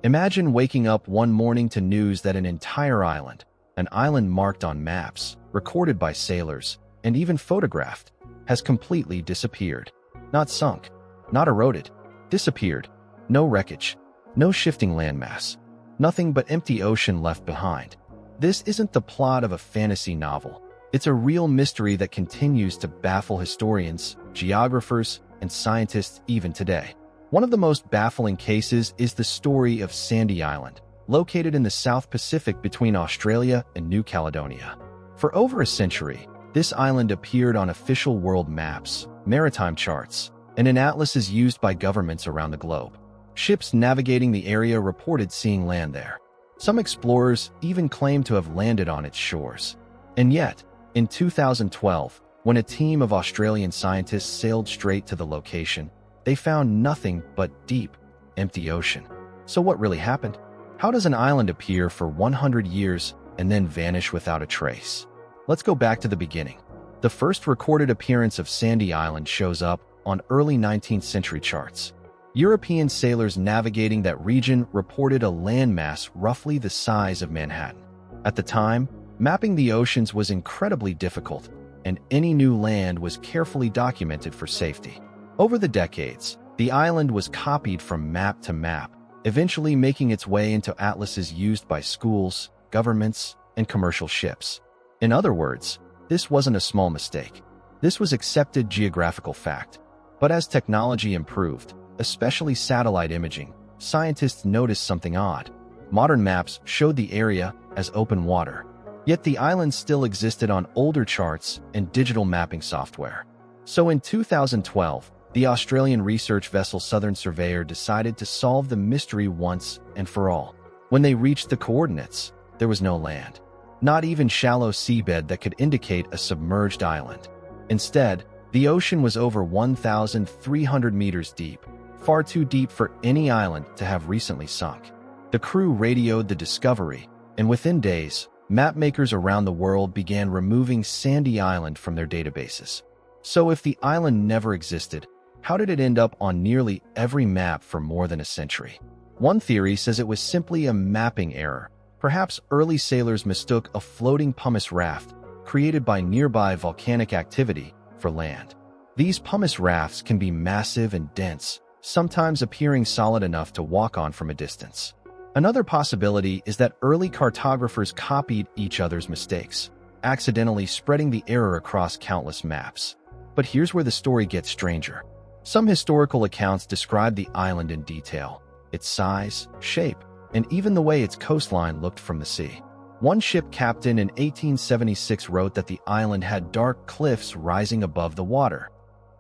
Imagine waking up one morning to news that an island marked on maps, recorded by sailors, and even photographed, has completely disappeared. Not sunk, not eroded, disappeared. No wreckage, no shifting landmass, nothing but empty ocean left behind. This isn't the plot of a fantasy novel. It's a real mystery that continues to baffle historians, geographers, and scientists even today. One of the most baffling cases is the story of Sandy Island, located in the South Pacific between Australia and New Caledonia. For over a century, this island appeared on official world maps, maritime charts, and in atlases used by governments around the globe. Ships navigating the area reported seeing land there. Some explorers even claimed to have landed on its shores. And yet, in 2012, when a team of Australian scientists sailed straight to the location, they found nothing but deep, empty ocean. So what really happened? How does an island appear for 100 years and then vanish without a trace? Let's go back to the beginning. The first recorded appearance of Sandy Island shows up on early 19th century charts. European sailors navigating that region reported a landmass roughly the size of Manhattan. At the time, mapping the oceans was incredibly difficult, and any new land was carefully documented for safety. Over the decades, the island was copied from map to map, eventually making its way into atlases used by schools, governments, and commercial ships. In other words, this wasn't a small mistake. This was accepted geographical fact. But as technology improved, especially satellite imaging, scientists noticed something odd. Modern maps showed the area as open water, yet the island still existed on older charts and digital mapping software. So in 2012, the Australian research vessel Southern Surveyor decided to solve the mystery once and for all. When they reached the coordinates, there was no land. Not even shallow seabed that could indicate a submerged island. Instead, the ocean was over 1,300 meters deep, far too deep for any island to have recently sunk. The crew radioed the discovery, and within days, mapmakers around the world began removing Sandy Island from their databases. So if the island never existed, how did it end up on nearly every map for more than a century? One theory says it was simply a mapping error. Perhaps early sailors mistook a floating pumice raft created by nearby volcanic activity for land. These pumice rafts can be massive and dense, sometimes appearing solid enough to walk on from a distance. Another possibility is that early cartographers copied each other's mistakes, accidentally spreading the error across countless maps. But here's where the story gets stranger. Some historical accounts describe the island in detail, its size, shape, and even the way its coastline looked from the sea. One ship captain in 1876 wrote that the island had dark cliffs rising above the water.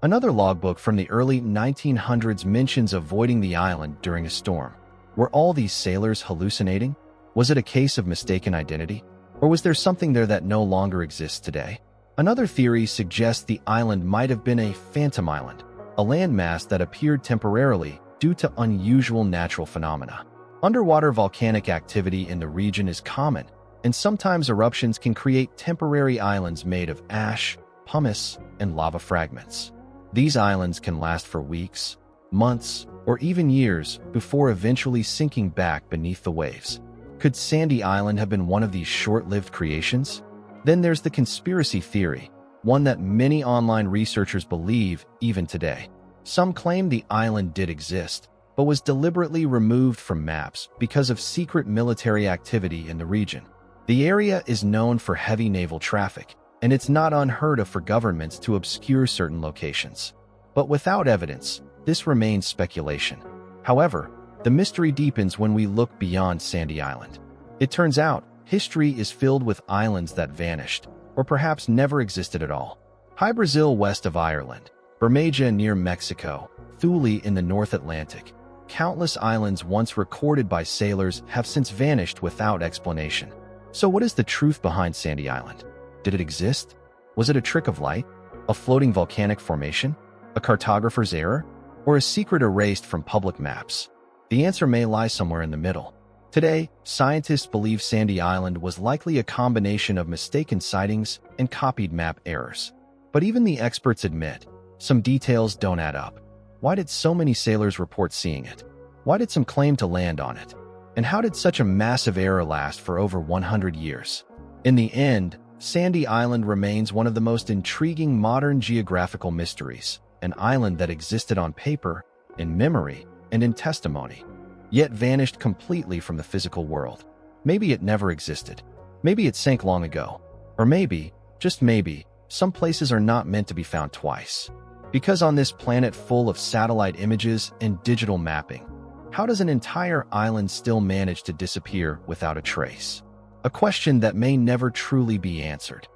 Another logbook from the early 1900s mentions avoiding the island during a storm. Were all these sailors hallucinating? Was it a case of mistaken identity? Or was there something there that no longer exists today? Another theory suggests the island might have been a phantom island, a landmass that appeared temporarily due to unusual natural phenomena. Underwater volcanic activity in the region is common, and sometimes eruptions can create temporary islands made of ash, pumice, and lava fragments. These islands can last for weeks, months, or even years before eventually sinking back beneath the waves. Could Sandy Island have been one of these short-lived creations? Then there's the conspiracy theory, one that many online researchers believe even today. Some claim the island did exist, but was deliberately removed from maps because of secret military activity in the region. The area is known for heavy naval traffic, and it's not unheard of for governments to obscure certain locations. But without evidence, this remains speculation. However, the mystery deepens when we look beyond Sandy Island. It turns out, history is filled with islands that vanished, or perhaps never existed at all. High Brazil west of Ireland, Bermeja near Mexico, Thule in the North Atlantic. Countless islands once recorded by sailors have since vanished without explanation. So what is the truth behind Sandy Island? Did it exist? Was it a trick of light? A floating volcanic formation? A cartographer's error? Or a secret erased from public maps? The answer may lie somewhere in the middle. Today, scientists believe Sandy Island was likely a combination of mistaken sightings and copied map errors. But even the experts admit, some details don't add up. Why did so many sailors report seeing it? Why did some claim to land on it? And how did such a massive error last for over 100 years? In the end, Sandy Island remains one of the most intriguing modern geographical mysteries, an island that existed on paper, in memory, and in testimony, yet vanished completely from the physical world. Maybe it never existed. Maybe it sank long ago. Or maybe, just maybe, some places are not meant to be found twice. Because on this planet full of satellite images and digital mapping, how does an entire island still manage to disappear without a trace? A question that may never truly be answered.